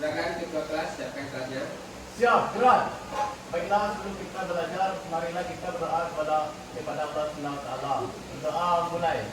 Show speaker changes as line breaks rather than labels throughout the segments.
Silakan ketua kelas, siapkan kelasnya.
Siap, Tuhan. Baiklah, sebelum kita belajar, marilah kita berdoa kepada Allah Subhanahu wa taala. Berdoa mulai.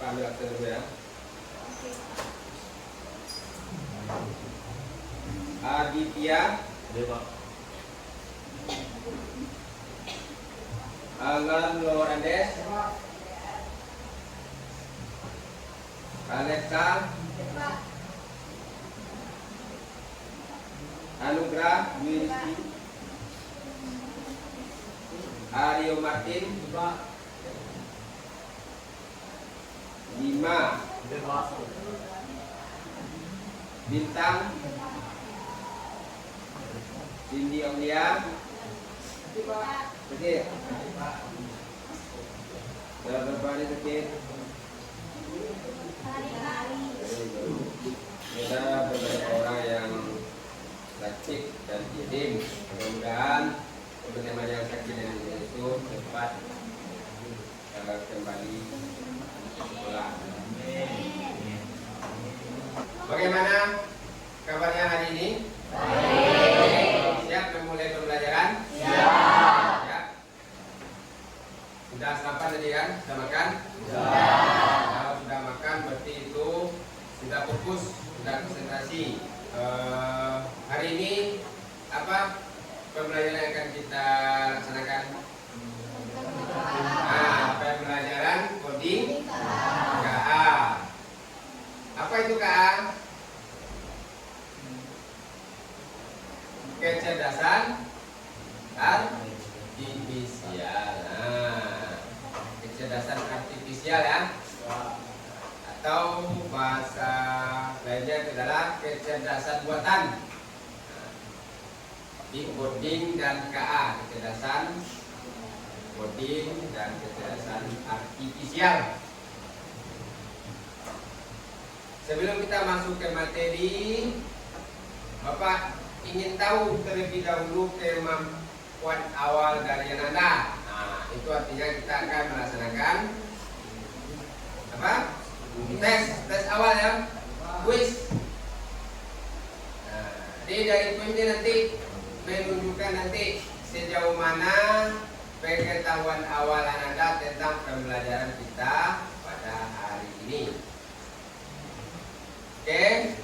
Ambil absen dulu ya. Aditya
Dewa.
Alan Lorendes Alexa Anugrah Wiristy Aryo Martin Lima
Dewa.
Bintang Cindy Omnia Oke. Dalam berapa hari sakit? Ada beberapa orang yang sakit dan izin. Mudah-mudahan teman-teman yang sakit dan izin itu cepat kembali sekolah. Bagaimana kabarnya hari ini? Siap memulai pembelajaran? Siap. Sudah sarapan tadi kan? Sudah makan? Kalau sudah makan berarti itu sudah fokus, sudah konsentrasi. Hari ini apa pembelajaran yang akan kita laksanakan? Pembelajaran coding KA. Apa itu KA? Kecerdasan artifisial. Kecerdasan artifisial ya. Atau bahasa lainnya adalah kecerdasan buatan. Di coding dan KA, kecerdasan coding dan kecerdasan artifisial. Sebelum kita masuk ke materi, Bapak ingin tahu terlebih dahulu kemampuan awal dari Anda. Nah, itu artinya kita akan melaksanakan apa? Tes awal ya, quiz. Nah, jadi dari quiz ini nanti menunjukkan nanti sejauh mana pengetahuan awal Anda tentang pembelajaran kita pada hari ini. Oke,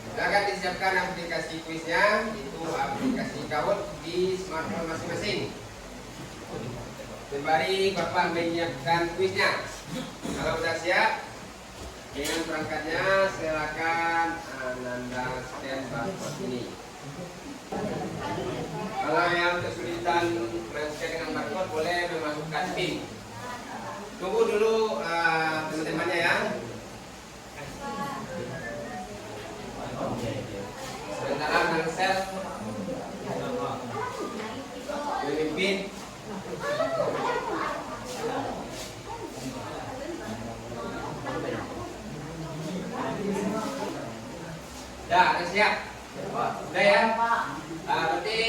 silakan disiapkan aplikasi kuisnya, itu aplikasi Kahoot di smartphone masing-masing. Sembari Bapak menyiapkan kuisnya. Kalau sudah siap, dengan perangkatnya silakan Anda scan barcode ini. Kalau yang kesulitan men-scan dengan barcode boleh memasukkan PIN. Tunggu dulu teman-temannya ya. Sementara Nangsel memimpin. Dah, ada siap? Udah ya? Berarti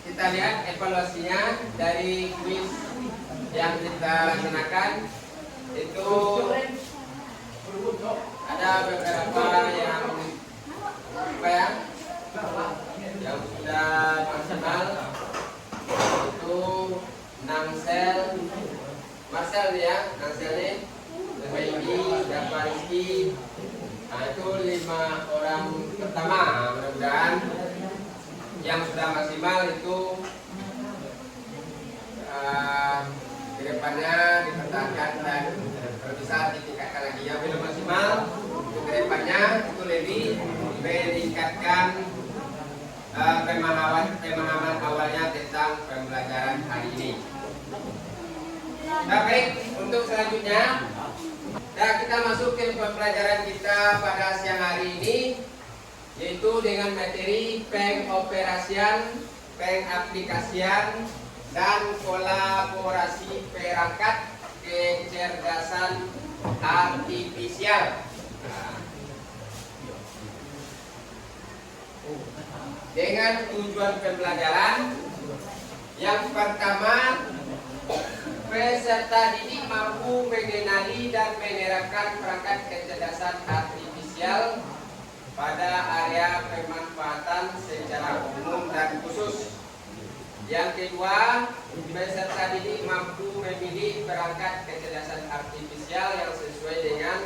kita lihat evaluasinya dari quiz yang kita laksanakan. Itu ada beberapa yang apa ya, yang sudah maksimal. Itu Nangsel, Marcel ya, Nangsel nih, Baby, Dafa Rizky. Nah, itu 5 orang pertama. Mudah-mudahan yang sudah maksimal itu kedepannya dipertahankan dan bisa ditingkatkan lagi. Yang belum maksimal untuk kedepannya itu lebih meningkatkan pemahaman awalnya tentang pembelajaran hari ini. Nah, baik, untuk selanjutnya kita masuk ke pembelajaran kita pada siang hari ini, yaitu dengan materi pengoperasian, pengaplikasian, dan kolaborasi perangkat kecerdasan artifisial. Dengan tujuan pembelajaran yang pertama, peserta didik mampu mengenali dan menerapkan perangkat kecerdasan artifisial pada area pemanfaatan secara umum dan khusus. Yang kedua, peserta didik mampu memilih perangkat kecerdasan artifisial yang sesuai dengan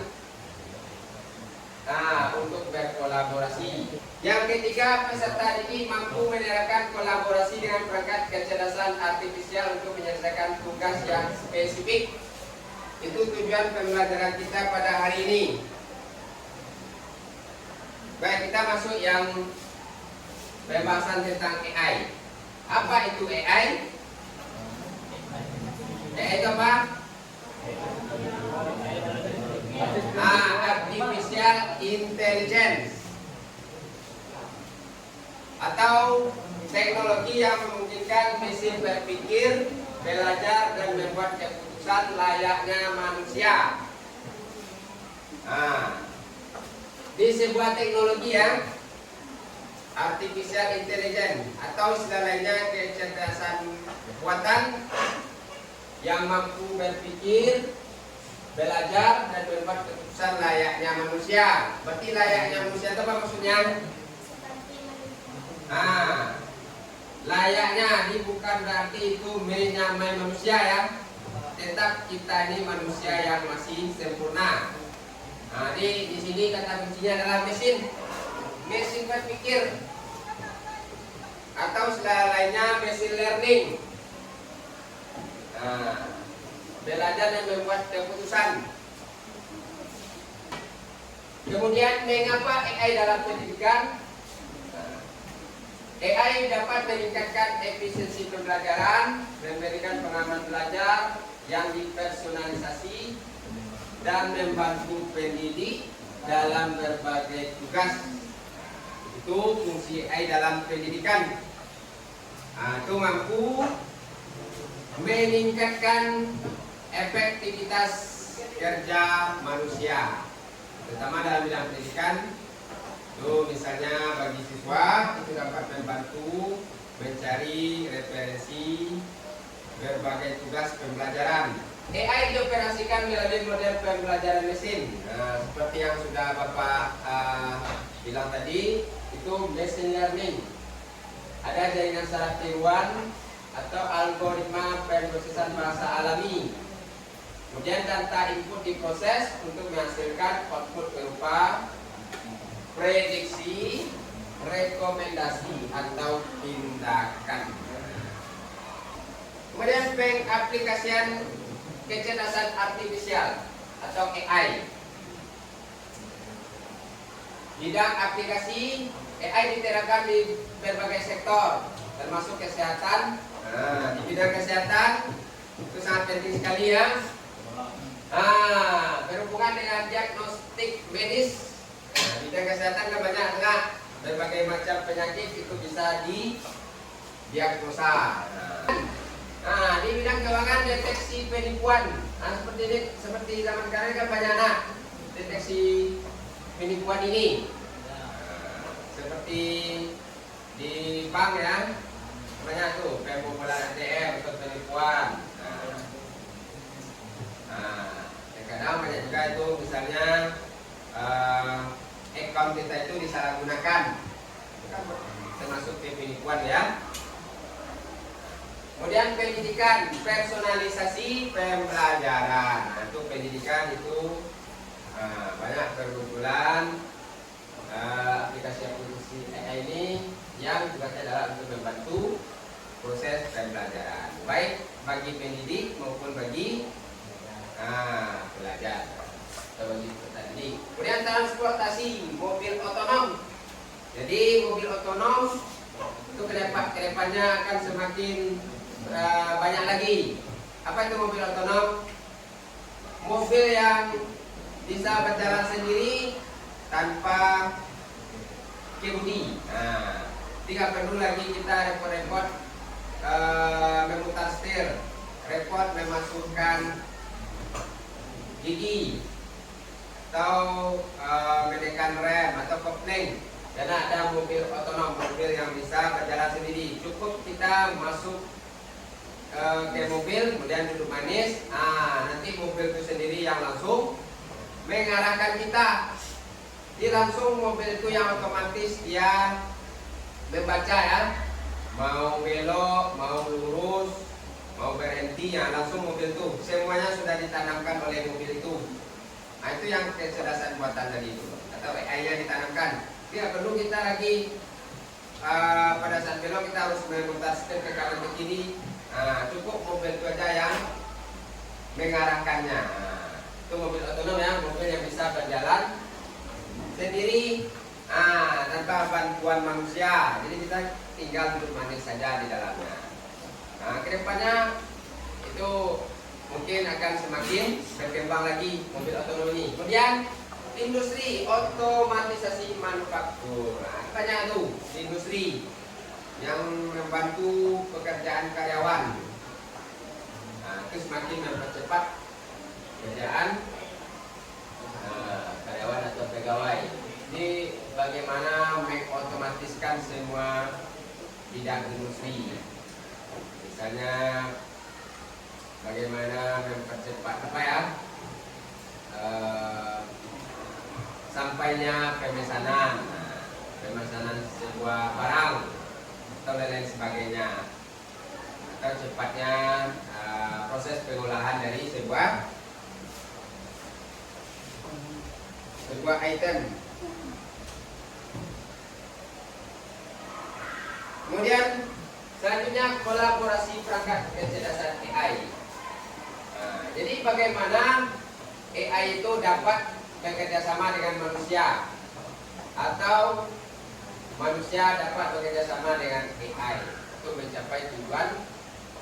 untuk berkolaborasi. Yang ketiga, peserta didik mampu menerapkan kolaborasi dengan perangkat kecerdasan artifisial untuk menyelesaikan tugas yang spesifik. Itu tujuan pembelajaran kita pada hari ini. Baik, kita masuk yang pembahasan tentang AI. Apa itu AI? AI itu apa? Artificial Intelligence, atau teknologi yang memungkinkan mesin berpikir, belajar, dan membuat keputusan layaknya manusia. Di sebuah teknologi yang Artificial Intelligence, atau istilah lainnya kecerdasan buatan yang mampu berpikir, belajar, dan membuat keputusan layaknya manusia. Berarti layaknya manusia itu apa maksudnya? Layaknya ini bukan berarti itu menyamai manusia ya. Tetap kita ini manusia yang masih sempurna. Di sini kata kuncinya adalah mesin berpikir, atau istilah lainnya mesin learning. Belajar dan membuat keputusan. Kemudian, mengapa AI dalam pendidikan? AI dapat meningkatkan efisiensi pembelajaran, memberikan pengalaman belajar yang dipersonalisasi, dan membantu pendidik dalam berbagai tugas. Itu fungsi AI dalam pendidikan. Itu mampu meningkatkan efektivitas kerja manusia, terutama dalam bidang pendidikan. Itu misalnya bagi siswa itu dapat membantu mencari referensi berbagai tugas pembelajaran. AI dioperasikan melalui model pembelajaran mesin. Seperti yang sudah Bapak bilang tadi, itu machine learning. Ada jaringan saraf tiruan atau algoritma pemrosesan bahasa alami. Kemudian data input diproses untuk menghasilkan output berupa prediksi, rekomendasi, atau tindakan. Kemudian pengaplikasian kecerdasan artifisial atau AI. Bidang aplikasi AI diterapkan di berbagai sektor, termasuk kesehatan. Di bidang kesehatan itu sangat penting sekali ya. Berhubungan dengan diagnostik medis. Bidang kesehatan kan banyak berbagai macam penyakit itu bisa didiagnosa. Di bidang keuangan, deteksi penipuan. Seperti zaman sekarang kan banyak deteksi penipuan ini. Seperti di bank ya, banyak tuh pembobolan ATM atau penipuan. Kadang banyak juga itu misalnya account kita itu disalahgunakan, itu kan termasuk penipuan ya. Kemudian pendidikan, personalisasi pembelajaran. Itu pendidikan itu banyak berkumpulan aplikasi AI ini yang tugasnya adalah untuk membantu proses pembelajaran, baik bagi pendidik maupun bagi pelajar atau bagi peserta didik. Kemudian transportasi mobil otonom. Jadi mobil otonom itu kedepannya akan semakin banyak lagi. Apa itu mobil otonom? Mobil yang bisa berjalan sendiri tanpa kemudi. Tidak perlu lagi kita repot-repot memutar setir, repot memasukkan gigi atau menekan rem atau kopling. Karena ada mobil otonom, mobil yang bisa berjalan sendiri. Cukup kita masuk ke mobil, kemudian duduk manis. Nanti mobil itu sendiri yang langsung mengarahkan kita. Jadi langsung mobil itu yang otomatis dia membaca ya. Mau belok, mau lurus, mau berhenti, ya langsung mobil itu. Semuanya sudah ditanamkan oleh mobil itu. Itu yang kecerdasan buatan tadi itu, atau AI-nya ditanamkan. Tidak perlu kita lagi pada saat belok kita harus memutar setir ke kanan ke kiri. Cukup mobil itu aja yang mengarahkannya. Itu mobil otonom ya, mobil yang bisa berjalan sendiri tanpa bantuan manusia. Jadi kita tinggal duduk manis saja di dalamnya. Kedepannya itu mungkin akan semakin berkembang lagi mobil otonom ini. Kemudian industri otomatisasi manufaktur. Banyak tuh di industri yang membantu pekerjaan karyawan. Itu semakin mempercepat pekerjaan karyawan atau pegawai. Ini bagaimana mengotomatiskan semua bidang industri. Misalnya bagaimana mempercepat sampainya pemesanan sebuah barang atau lain sebagainya, atau cepatnya proses pengolahan dari sebuah item. Kemudian selanjutnya kolaborasi perangkat kecerdasan AI. Jadi bagaimana AI itu dapat bekerja sama dengan manusia, atau manusia dapat bekerja sama dengan AI untuk mencapai tujuan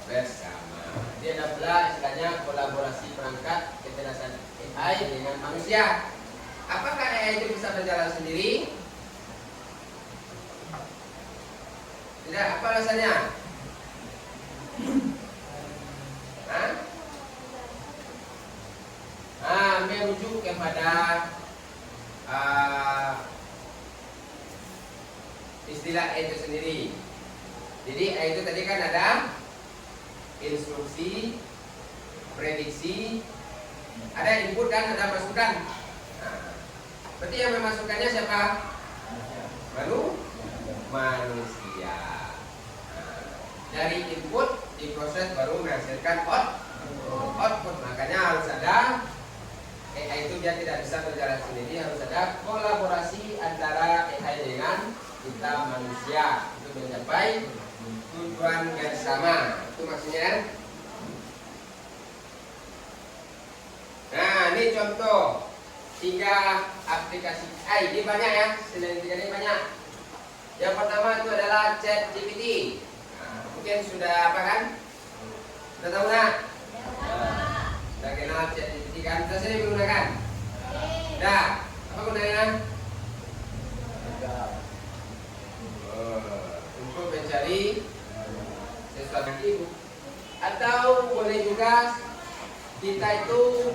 bersama. Jadi ada pula istilahnya kolaborasi perangkat kecerdasan AI dengan manusia. Apakah AI itu bisa berjalan sendiri? Tidak, apa alasannya? Merujuk kepada istilah itu sendiri. Jadi itu tadi kan ada instruksi, prediksi, ada input dan ada masukan. Berarti yang memasukkannya siapa? Manusia. Dari input diproses baru menghasilkan output. Makanya harus ada AI itu dia tidak bisa berjalan sendiri, harus ada kolaborasi antara AI dengan kita manusia untuk mencapai tujuan bersama. Itu maksudnya. Nah, ini contoh 3 aplikasi AI. Ini banyak ya, selain 3 ini banyak. Yang pertama itu adalah ChatGPT. Mungkin sudah apa kan? Sudah tahu nggak? Sudah kenal ChatGPT kan? Kita sering menggunakan. Dah, apa gunanya? Untuk mencari sesuatu yang ibu. Atau boleh juga kita itu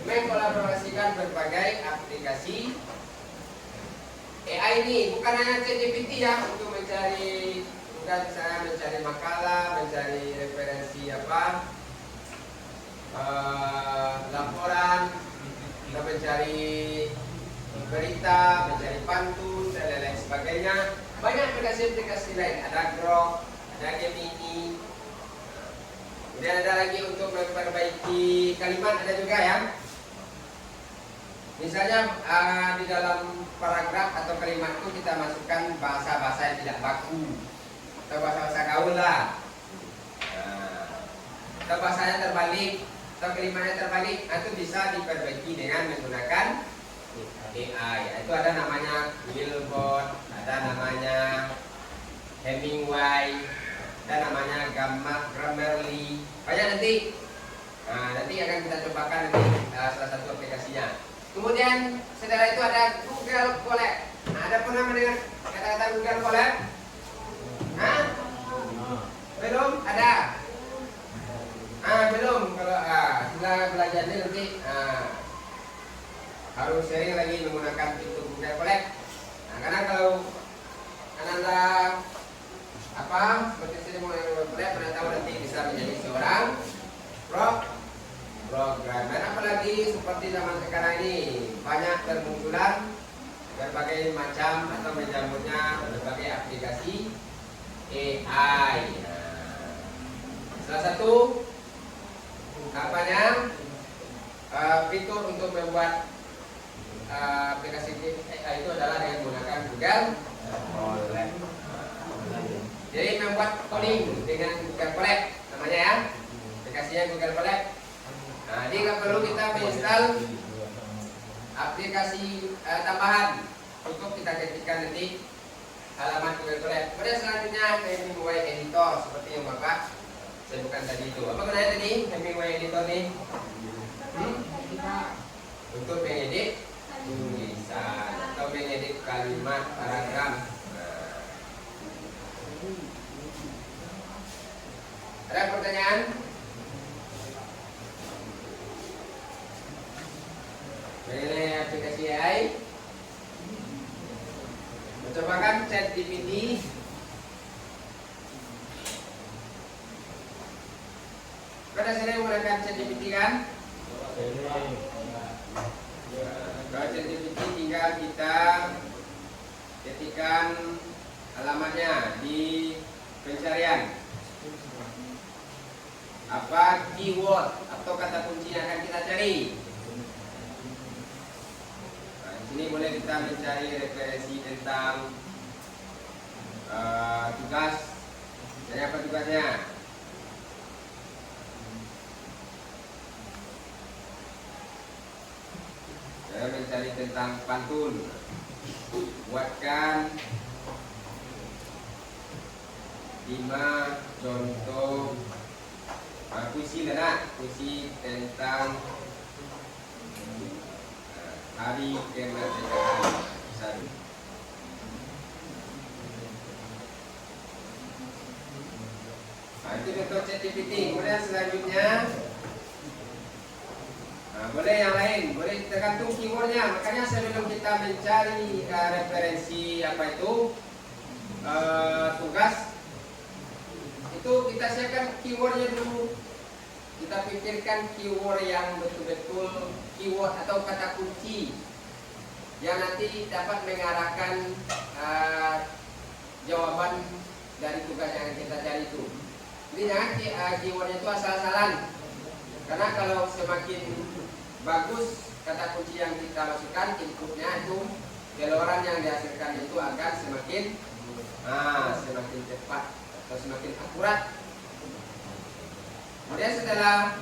mengkolaborasikan berbagai aplikasi AI ini, bukan hanya ChatGPT ya, untuk mencari, bukan misalnya mencari makalah, mencari referensi laporan, kita mencari berita, mencari pantun dan lain-lain sebagainya. Banyak aplikasi-aplikasi lain, ada Grok, ada Gemini. Kemudian ada lagi untuk memperbaiki kalimat, ada juga ya. Misalnya di dalam paragraf atau kalimat itu kita masukkan bahasa-bahasa yang tidak baku atau bahasa-bahasa gaul lah. Atau bahasanya terbalik atau kalimatnya terbalik, itu bisa diperbaiki dengan menggunakan AI. Itu ada namanya Billboard, ada namanya Hemingway, ada namanya Grammarly. Banyak nanti. Nanti akan kita cobakan nanti salah satu aplikasinya. Kemudian setelah itu ada Google Colab. Ada pernah mendengar kata-kata Google Colab? Belum? Ada? Belum. Kalau setelah belajarnya nanti harus sering lagi menggunakan pintu Google Colab. Karena kalau Anda seperti saya menggunakan Google Colab, Anda tahu nanti bisa menjadi seorang programmer. Apalagi seperti zaman sekarang ini banyak bermunculan berbagai macam atau menjamurnya berbagai aplikasi AI. Salah satu fitur untuk membuat aplikasi AI itu adalah dengan menggunakan Google Colab. Jadi membuat coding dengan Google Colab namanya ya, aplikasinya Google Colab. Jadi nggak perlu kita menginstal aplikasi tambahan, cukup kita ketikkan nanti halaman Google Colab. Kemudian selanjutnya Hemingway Editor seperti yang Bapak sebutkan tadi itu. Apa gunanya tadi Hemingway Editor nih? Untuk mengedit tulisan atau mengedit kalimat paragraf. Ada pertanyaan? Mengenai aplikasi AI, mencobakan ChatGPT. Pada sering menggunakan ChatGPT kan? Kalau ChatGPT tinggal kita ketikkan alamatnya di pencarian. Apa keyword atau kata kunci yang akan kita cari? Ini boleh kita mencari referensi tentang tugas. Jadi apa tugasnya? Saya mencari tentang pantun. Buatkan 5 contoh puisi puisi tentang hari kemerdekaan. Itu contoh ChatGPT. Kemudian selanjutnya boleh yang lain, boleh tergantung keywordnya. Makanya sebelum kita mencari referensi tugas, itu kita siapkan keywordnya dulu. Kita pikirkan keyword yang betul-betul keyword atau kata kunci yang nanti dapat mengarahkan jawaban dari tugas yang kita cari itu. Jadi jangan keywordnya itu asal-asalan, karena kalau semakin bagus kata kunci yang kita masukkan, inputnya itu keluaran yang dihasilkan itu akan semakin cepat atau semakin akurat. Kemudian setelah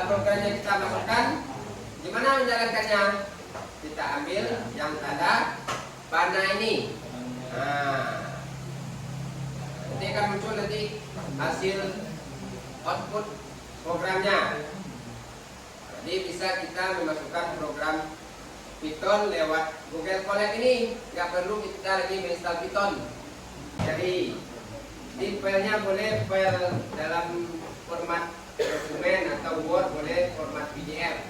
programnya kita masukkan, gimana menjalankannya? Kita ambil yang tanda panah ini. Nanti akan muncul nanti hasil output programnya. Jadi bisa kita memasukkan program Python lewat Google Colab ini. Nggak perlu kita lagi menginstal Python. Jadi di filenya boleh file dalam format dokumen atau Word, boleh format PDF.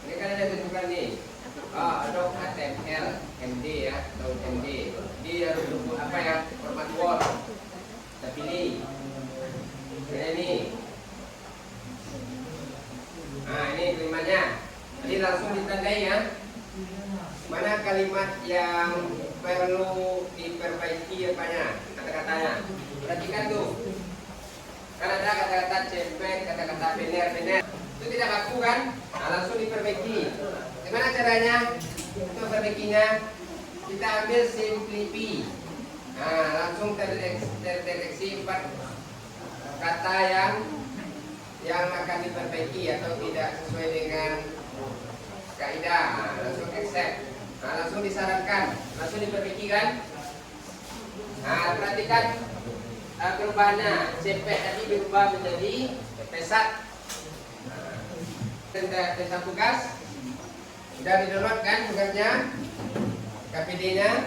Ini kan ada tunjukkan nih. Adobe HTML MD ya, atau MD. Dia harus format Word. Kita pilih. Ini. Ini kalimatnya. Jadi langsung ditandai ya. Mana kalimat yang perlu diperbaiki kata-katanya. Perhatikan tuh. Kan ada kata-kata cempet, kata-kata benar-benar. Itu tidak baku kan? Langsung diperbaiki. Gimana caranya? Untuk perbaikinya, kita ambil simply P. Nah, langsung terdeteksi 4 kata yang akan diperbaiki atau tidak sesuai dengan kaidah. Nah, langsung accept. Nah, langsung disarankan, langsung diperbaiki kan? Nah, perhatikan perubahannya. CP tadi berubah menjadi pesat. Tentang tugas sudah di-download kan tugasnya, KPD-nya.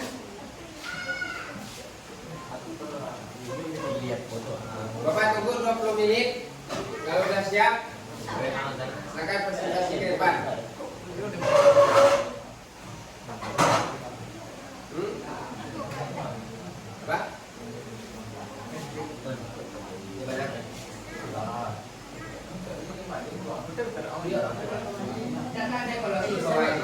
Bapak tunggu 20 menit. Kalau sudah siap, silakan presentasi ke depan. Apa? Gimana? Jangan ada kalau di bawah ini.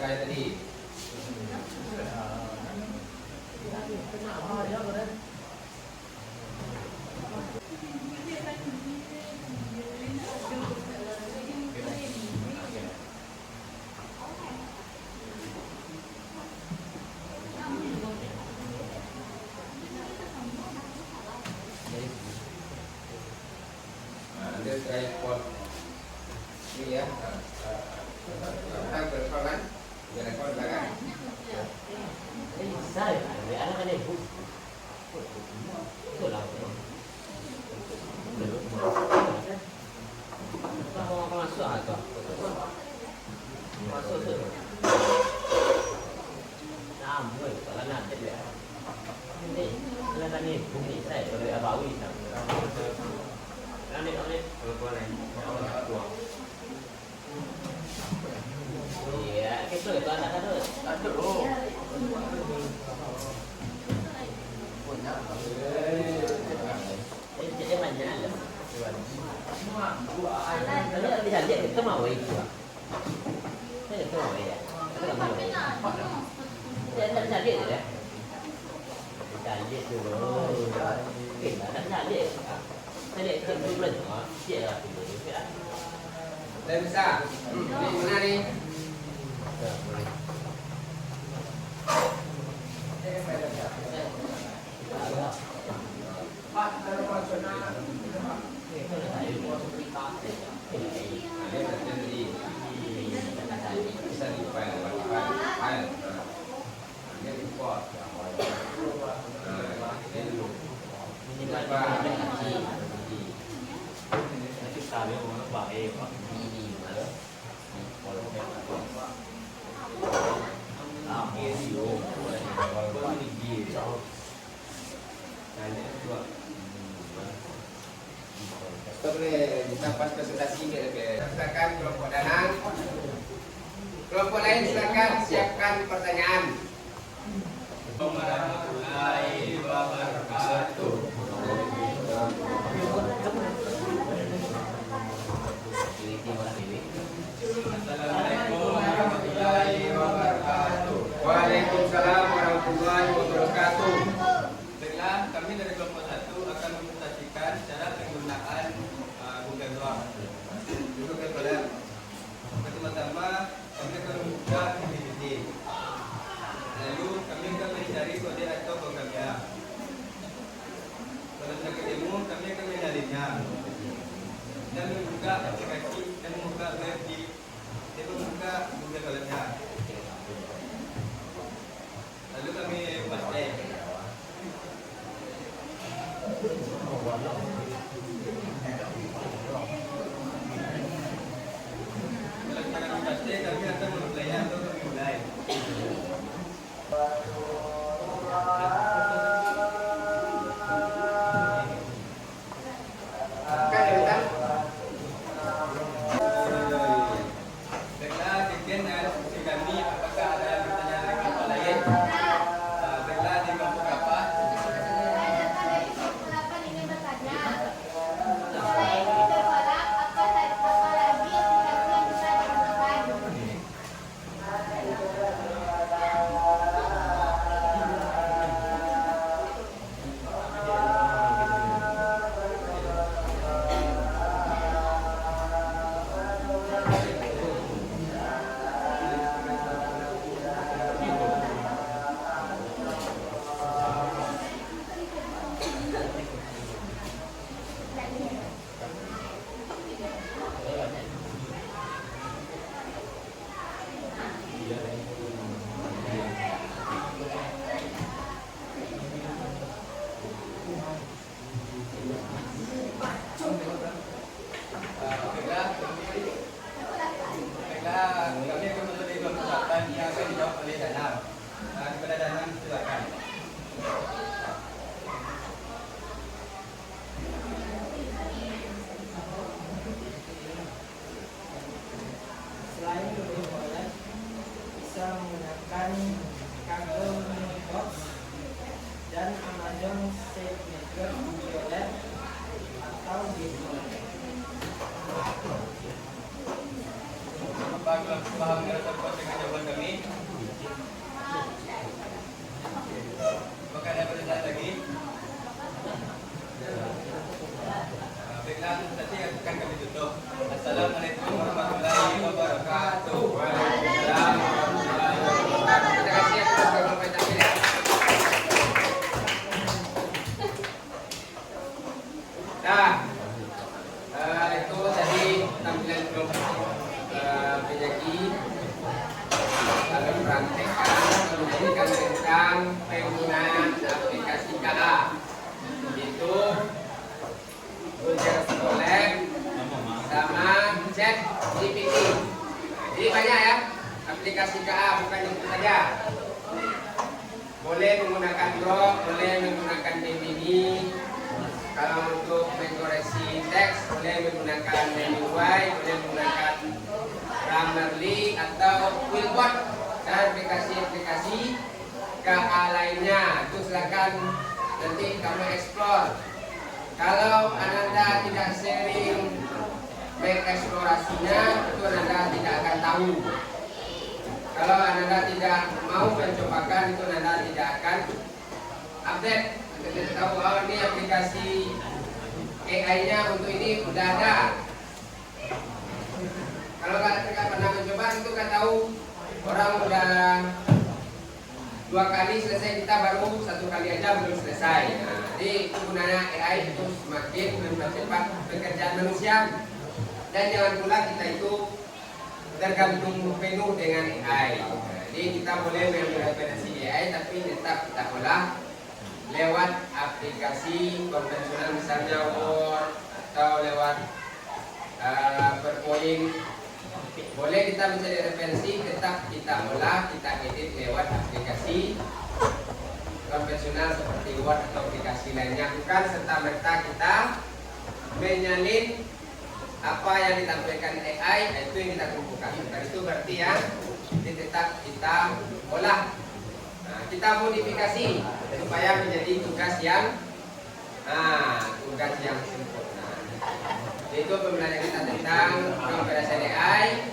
Kayak tadi. Dia kayak pot ini ya. Kita berkolan, berkol belakang.
Saya, anak kan ibu. Itu lah. Mau masuk atau? Masuk tu. Namun, kalau nanti dia. Ini, anak kan ibu ni saya boleh abawi sama. Nanti kalau kau lain, orang tua. Iya, itu anak kan tu. Aduh. Jadi banyak ada. Kalau bisa lihat itu mau itu. Saya itu mau ya. Itu mau. Saya tak lihat je. Tak lihat dulu. Kita tak lihat. Saya lihat itu bulan. Siapa itu?
Dah bisa. Ini mana ni? Bisa di file, file. Ini import.
Ini kan kita memang baik pak. Ini malah. Kalau
boleh ditambah presentasi silakan kelompok Danang. Kelompok lain silakan siapkan pertanyaan. Warahmatullahi wabarakatuh. Assalamualaikum warahmatullahi wabarakatuh. Waalaikumsalam warahmatullahi wabarakatuh.
Baiklah, kami dari kelompok 1 akan mempresentasikan cara penggunaan Google Docs. Google Docs. Pertama-tama kami akan membuka PPT.
dan Kaggle Box dan Amazon Safe Network Violet atau Gizmo.
Apakah paham dan terpuas dengan jawaban kami? Apakah ada pertanyaan lagi? Baiklah, nanti akan kami tutup. Assalamualaikum warahmatullahi wabarakatuh.
Waalaikumsalam warahmatullahi wabarakatuh. Terima kasih atas kebersamaan ya. Nah, itu tadi tampilan kelompok penyaji lalu praktekkan menjadikan tentang penggunaan aplikasi KA itu ujian sekolah sama chat GPT. Jadi banyak ya aplikasi KA, bukan itu saja. Boleh menggunakan Grok, boleh menggunakan Gemini. Kalau untuk mengoreksi teks boleh menggunakan ManyUI, boleh menggunakan Grammarly atau Quillbot dan aplikasi-aplikasi KA lainnya. Itu silakan nanti kamu explore. Kalau Ananda tidak sering mengeksplorasinya, itu Ananda tidak akan tahu. Kalau Ananda tidak mau mencobakan, itu Ananda tidak akan update. Kita tahu oh ini aplikasi AI-nya untuk ini udah ada. Kalau nggak pernah mencoba itu nggak tahu. Orang udah 2 kali selesai, kita baru 1 kali aja belum selesai. Nah, jadi gunanya AI itu semakin mempercepat pekerjaan manusia. Dan jangan pula kita itu tergantung penuh dengan AI. Nah, jadi kita boleh mengambil referensi AI, tapi tetap kita olah lewat aplikasi konvensional misalnya Word atau lewat PowerPoint. Boleh kita mencari referensi, tetap kita olah, kita edit lewat aplikasi konvensional seperti Word atau aplikasi lainnya. Bukan serta-merta kita menyalin apa yang ditampilkan AI, itu yang kita kumpulkan. Dan itu berarti ya tetap kita olah. Nah, kita modifikasi supaya menjadi tugas yang sempurna. Itu pembelajaran kita tentang keberhasilan AI.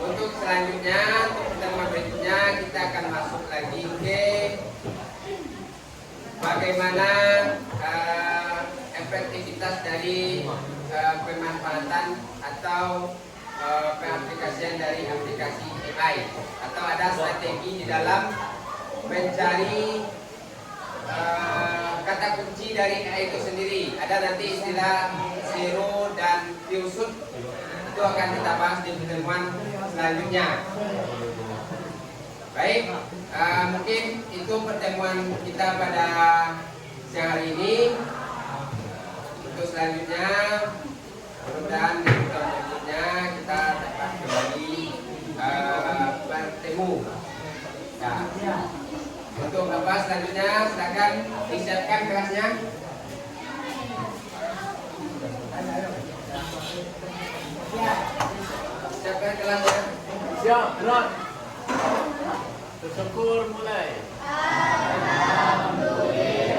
Untuk selanjutnya, untuk pertemuan berikutnya kita akan masuk lagi ke bagaimana efektivitas dari pemanfaatan atau pengaplikasian dari aplikasi AI, atau ada strategi di dalam mencari kata kunci dari AI itu sendiri. Ada nanti istilah zero dan few shoot, itu akan kita bahas di pertemuan selanjutnya. Baik, mungkin itu pertemuan kita pada siang hari ini. Untuk selanjutnya, mudah-mudahan di pertemuan berikutnya kita dapat kembali bertemu. Nah, untuk Bapak selanjutnya silakan disiapkan kelasnya. Siapkan kelasnya.
Siap, gerak. Bersyukur mulai.
Alhamdulillah.